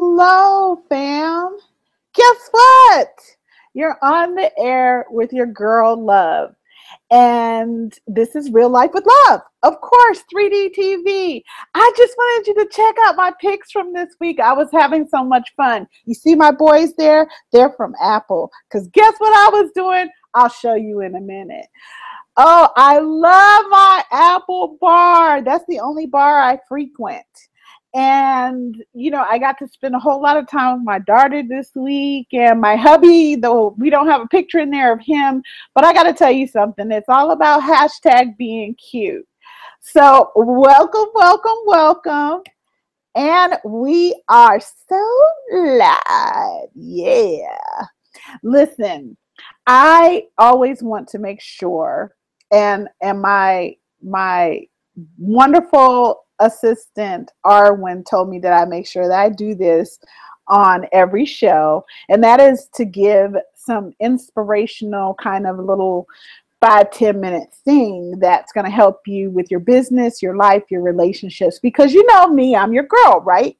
Hello, fam. Guess what? You're on the air with your girl, Love. And this is Real Life with Love. Of course, 3D TV. I just wanted you to check out my picks from this week. I was having so much fun. You see my boys there? They're from Apple. Because guess what I was doing? I'll show you in a minute. Oh, I love my Apple bar. That's the only bar I frequent. And, I got to spend a whole lot of time with my daughter this week and my hubby, though we don't have a picture in there of him. But I got to tell you something. It's all about hashtag being cute. So welcome, welcome, welcome. And we are so live. Yeah. Listen, I always want to make sure, and my wonderful assistant Arwen told me that I make sure that I do this on every show, and that is to give some inspirational kind of little 5-10 minute thing that's going to help you with your business, your life, your relationships, because you know me, I'm your girl, right?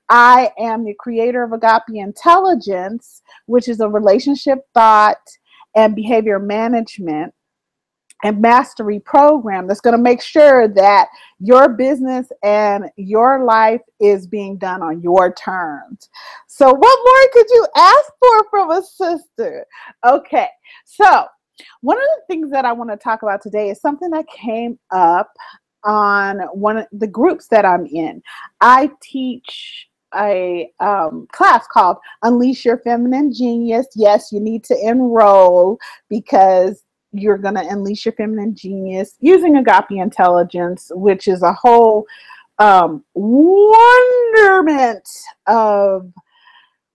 I am the creator of Agape Intelligence, which is a relationship thought and behavior management and mastery program that's going to make sure that your business and your life is being done on your terms. So what more could you ask for from a sister? Okay, so one of the things that I want to talk about today is something that came up on one of the groups that I'm in. I teach a class called Unleash Your Feminine Genius. Yes, you need to enroll because you're going to unleash your feminine genius using Agape Intelligence, which is a whole wonderment of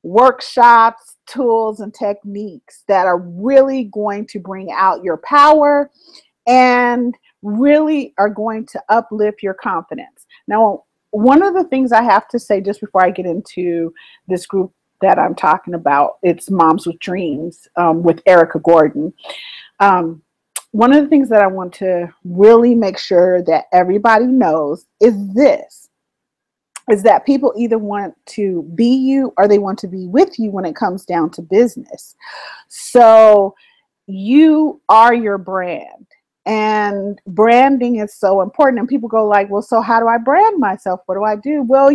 workshops, tools, and techniques that are really going to bring out your power and really are going to uplift your confidence. Now, one of the things I have to say just before I get into this group that I'm talking about, it's Moms with Dreams with Erica Gordon. One of the things that I want to really make sure that everybody knows is that people either want to be you or they want to be with you when it comes down to business. So you are your brand, and branding is so important. And people go like, well, so how do I brand myself? What do I do? Well,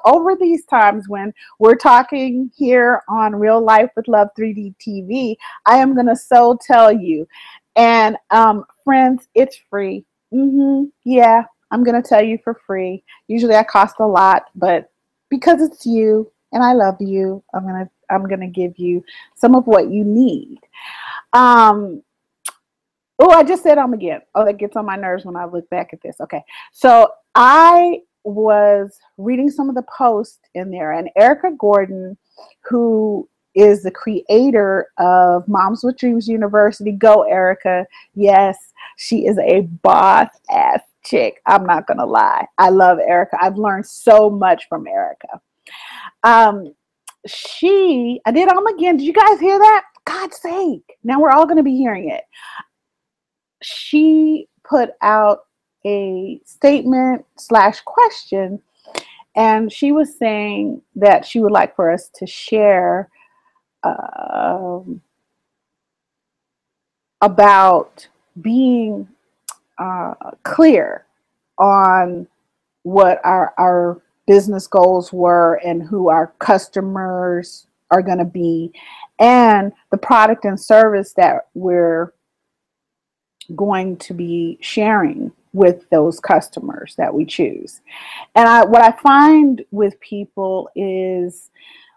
over these times when we're talking here on Real Life with Love 3D TV, I am going to so tell you. And friends, it's free. Yeah, I'm going to tell you for free. Usually I cost a lot, but because it's you and I love you, I'm going to give you some of what you need. Oh, I just said again. Oh, that gets on my nerves when I look back at this. Okay. So I was reading some of the posts in there, and Erica Gordon, who is the creator of Moms with Dreams University. Go, Erica. Yes, she is a boss ass chick. I'm not going to lie. I love Erica. I've learned so much from Erica. I did again. Did you guys hear that? God's sake. Now we're all going to be hearing it. She put out a statement / question, and she was saying that she would like for us to share about being clear on what our business goals were and who our customers are going to be, and the product and service that we're going to be sharing with those customers that we choose. And what I find with people is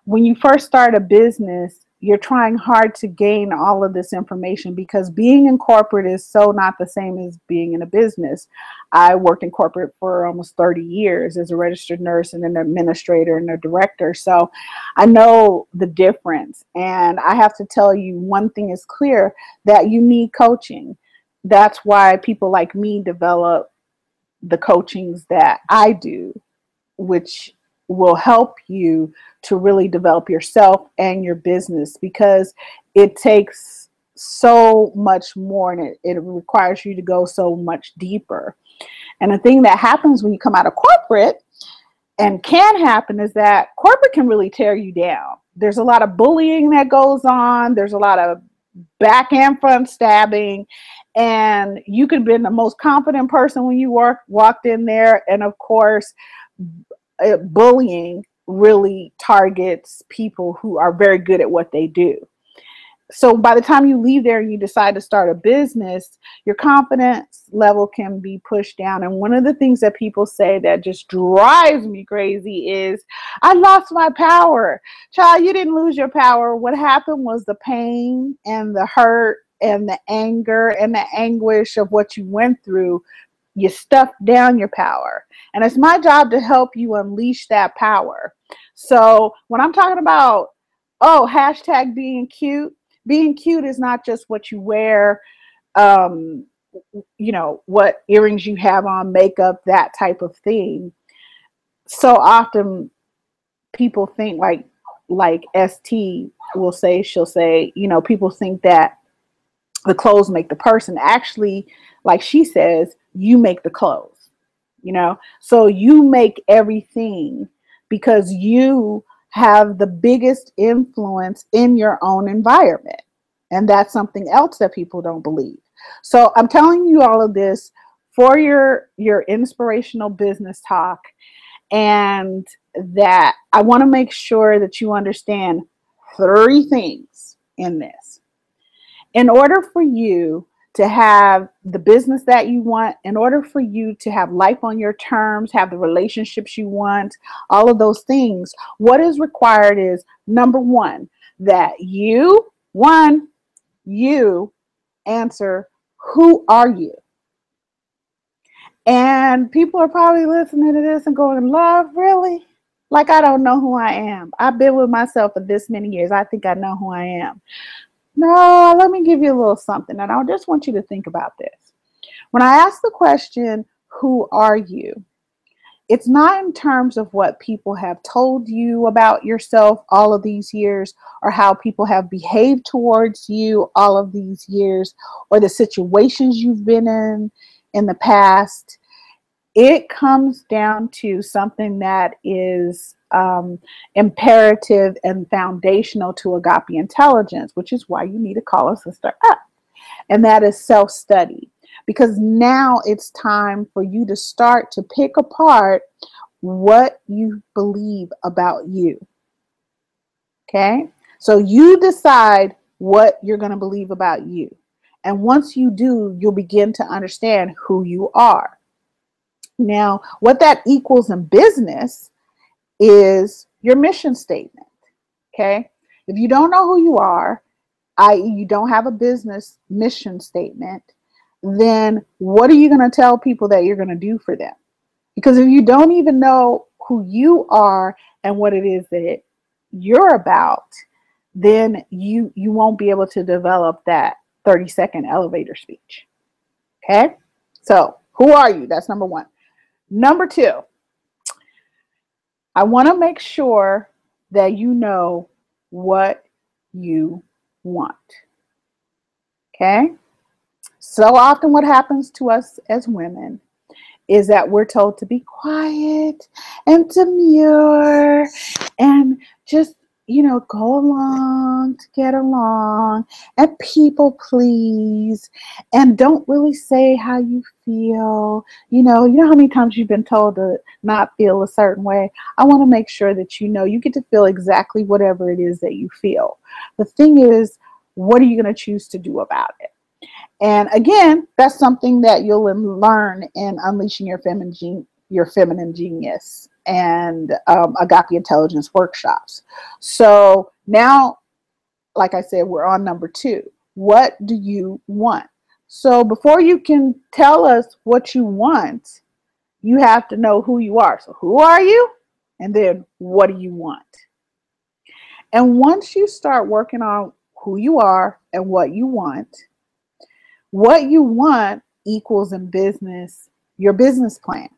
when you first start a business, you're trying hard to gain all of this information because being in corporate is so not the same as being in a business. I worked in corporate for almost 30 years as a registered nurse and an administrator and a director. So I know the difference. And I have to tell you, one thing is clear, that you need coaching. That's why people like me develop the coachings that I do, which will help you to really develop yourself and your business, because it takes so much more and it requires you to go so much deeper. And the thing that happens when you come out of corporate and can happen is that corporate can really tear you down. There's a lot of bullying that goes on. There's a lot of back and front stabbing, and you could have been the most confident person when you walked in there. And of course, bullying really targets people who are very good at what they do. So by the time you leave there and you decide to start a business, your confidence level can be pushed down. And one of the things that people say that just drives me crazy is, I lost my power. Child, you didn't lose your power. What happened was the pain and the hurt and the anger and the anguish of what you went through. You stuffed down your power. And it's my job to help you unleash that power. So when I'm talking about, oh, hashtag being cute is not just what you wear, what earrings you have on, makeup, that type of thing. So often people think like ST she'll say, people think that the clothes make the person. Actually, like she says, you make the clothes, So you make everything because you have the biggest influence in your own environment. And that's something else that people don't believe. So I'm telling you all of this for your inspirational business talk, and that I want to make sure that you understand 3 things in this. In order for you to have the business that you want, in order for you to have life on your terms, have the relationships you want, all of those things, what is required is, number 1, that you answer, who are you? And people are probably listening to this and going, love, really? Like, I don't know who I am. I've been with myself for this many years. I think I know who I am. No, let me give you a little something, and I just want you to think about this. When I ask the question, who are you? It's not in terms of what people have told you about yourself all of these years, or how people have behaved towards you all of these years, or the situations you've been in the past. It comes down to something that is imperative and foundational to Agape Intelligence, which is why you need to call a sister up. And that is self-study. Because now it's time for you to start to pick apart what you believe about you. Okay? So you decide what you're going to believe about you. And once you do, you'll begin to understand who you are. Now, what that equals in business is your mission statement. Okay? If you don't know who you are, i.e., you don't have a business mission statement, then what are you going to tell people that you're going to do for them? Because if you don't even know who you are and what it is that you're about, then you won't be able to develop that 30-second elevator speech. Okay? So, who are you? That's number 1. Number 2, I want to make sure that you know what you want. Okay? So often what happens to us as women is that we're told to be quiet and demure and just, go along to get along and people please and don't really say how you feel. You know how many times you've been told to not feel a certain way? I want to make sure that you get to feel exactly whatever it is that you feel. The thing is, what are you going to choose to do about it? And again, that's something that you'll learn in Unleashing Your Feminine Genius and Agape Intelligence workshops. So now, like I said, we're on number 2. What do you want? So before you can tell us what you want, you have to know who you are. So who are you? And then what do you want? And once you start working on who you are and what you want equals in business your business plan.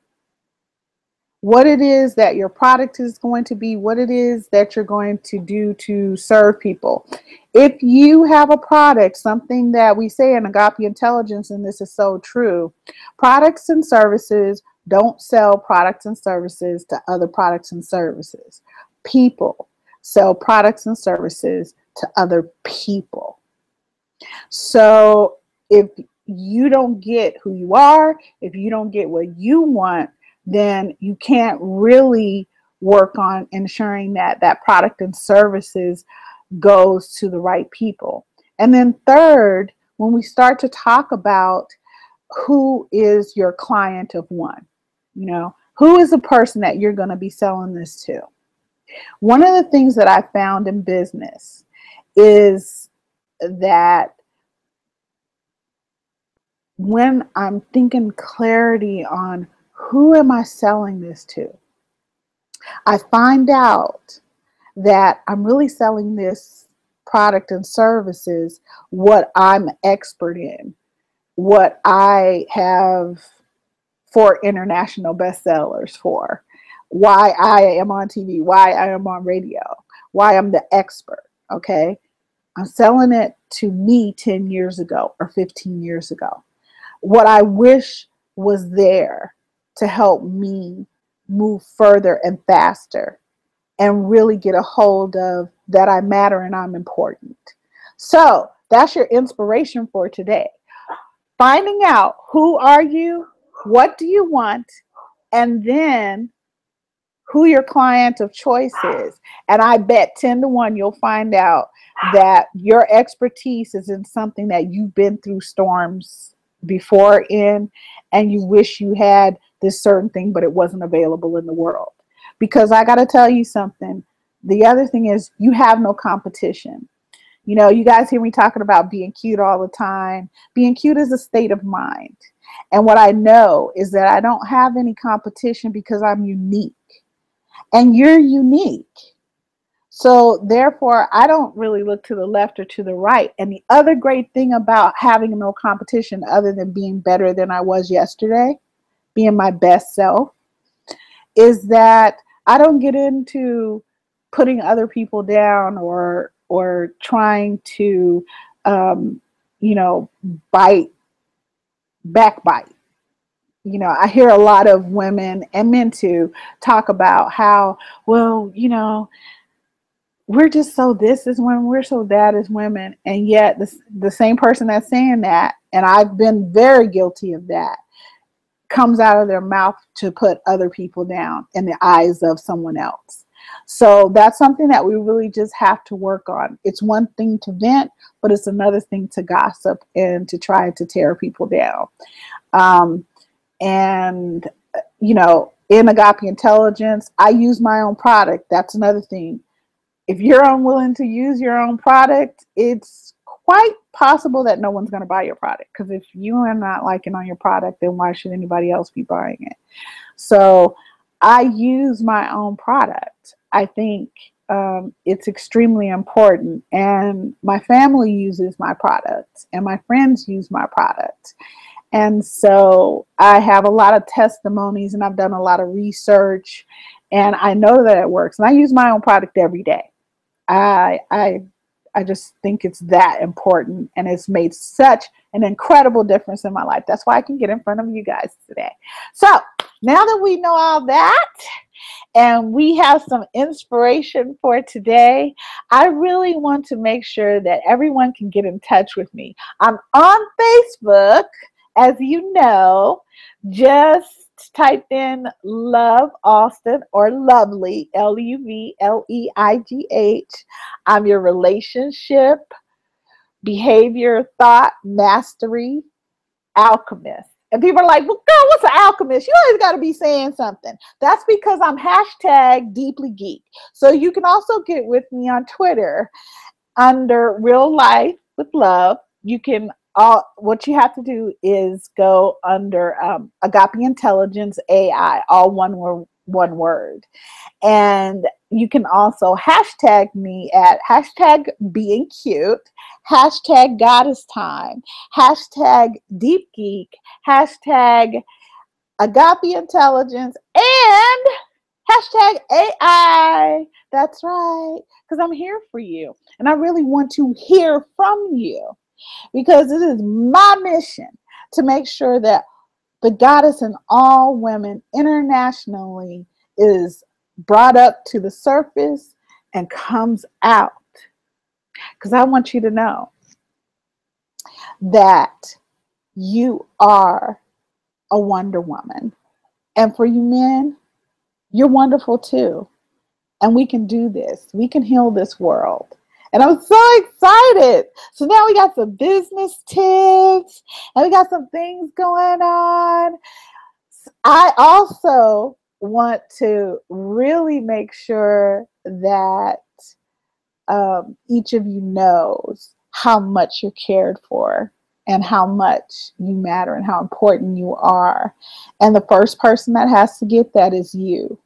What it is that your product is going to be, what it is that you're going to do to serve people. If you have a product, something that we say in Agape Intelligence, and this is so true, products and services don't sell products and services to other products and services. People sell products and services to other people. So if you don't get who you are, if you don't get what you want, then you can't really work on ensuring that that product and services goes to the right people. And then third, when we start to talk about who is your client of one, who is the person that you're going to be selling this to? One of the things that I found in business is that when I'm thinking clarity on who am I selling this to, I find out that I'm really selling this product and services what I'm expert in, what I have 4 international bestsellers for, why I am on TV, why I am on radio, why I'm the expert, okay? I'm selling it to me 10 years ago or 15 years ago. What I wish was there to help me move further and faster and really get a hold of that I matter and I'm important. So that's your inspiration for today. Finding out who are you, what do you want, and then who your client of choice is. And I bet 10 to 1 you'll find out that your expertise is in something that you've been through storms before in, and you wish you had this certain thing, but it wasn't available in the world. Because I got to tell you something. The other thing is you have no competition. You guys hear me talking about being cute all the time. Being cute is a state of mind. And what I know is that I don't have any competition because I'm unique. And you're unique. So therefore, I don't really look to the left or to the right. And the other great thing about having no competition other than being better than I was yesterday, being my best self, is that I don't get into putting other people down or trying to, backbite. I hear a lot of women and men too talk about how, well, we're just so this is women, we're so that is women. And yet the same person that's saying that, and I've been very guilty of that, comes out of their mouth to put other people down in the eyes of someone else. So that's something that we really just have to work on. It's one thing to vent, but it's another thing to gossip and to try to tear people down. And in Agape Intelligence, I use my own product. That's another thing. If you're unwilling to use your own product, it's quite possible that no one's going to buy your product. Because if you are not liking on your product, then why should anybody else be buying it? So I use my own product. I think it's extremely important. And my family uses my product, and my friends use my product. And so I have a lot of testimonies, and I've done a lot of research, and I know that it works. And I use my own product every day. I just think it's that important, and it's made such an incredible difference in my life. That's why I can get in front of you guys today. So now that we know all that, and we have some inspiration for today, I really want to make sure that everyone can get in touch with me. I'm on Facebook, as you know. Just type in Love Austin or Lovely, Luvleigh. I'm your relationship, behavior, thought, mastery alchemist. And people are like, well, girl, what's an alchemist? You always got to be saying something. That's because I'm hashtag deeply geek. So you can also get with me on Twitter under Real Life with Love. You can what you have to do is go under Agape Intelligence AI, all one word. And you can also hashtag me at hashtag being cute, hashtag goddess time, hashtag deep geek, hashtag Agape Intelligence, and hashtag AI. That's right, because I'm here for you. And I really want to hear from you, because it is my mission to make sure that the goddess in all women internationally is brought up to the surface and comes out. Because I want you to know that you are a Wonder Woman. And for you men, you're wonderful too. And we can do this. We can heal this world. And I'm so excited. So now we got some business tips and we got some things going on. I also want to really make sure that each of you knows how much you're cared for and how much you matter and how important you are. And the first person that has to get that is you.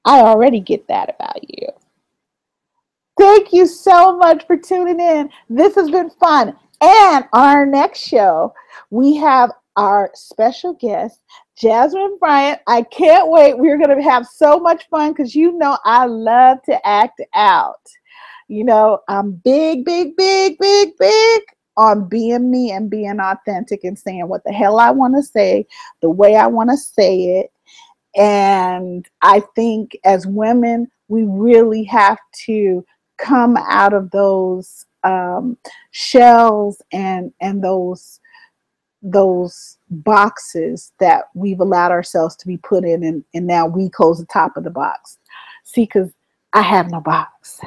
I already get that about you. Thank you so much for tuning in. This has been fun. And on our next show, we have our special guest, Jasmine Bryant. I can't wait. We're going to have so much fun because you know I love to act out. You know, I'm big on being me and being authentic and saying what the hell I want to say, the way I want to say it. And I think as women, we really have to come out of those shells and those boxes that we've allowed ourselves to be put in, and now we close the top of the box. See, because I have no box.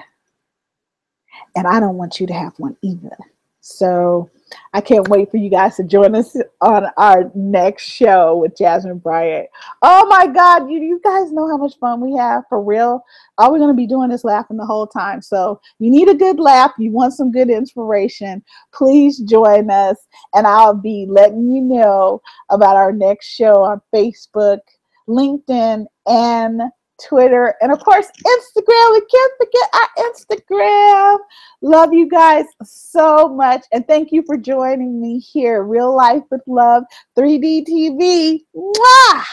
And I don't want you to have one either. So I can't wait for you guys to join us on our next show with Jasmine Bryant. Oh my God, you guys know how much fun we have, for real. All we're going to be doing is laughing the whole time. So you need a good laugh. You want some good inspiration. Please join us, and I'll be letting you know about our next show on Facebook, LinkedIn, and Twitter, and of course Instagram. We can't forget our Instagram. Love you guys so much, and thank you for joining me here, Real Life with Love 3D TV. Mwah!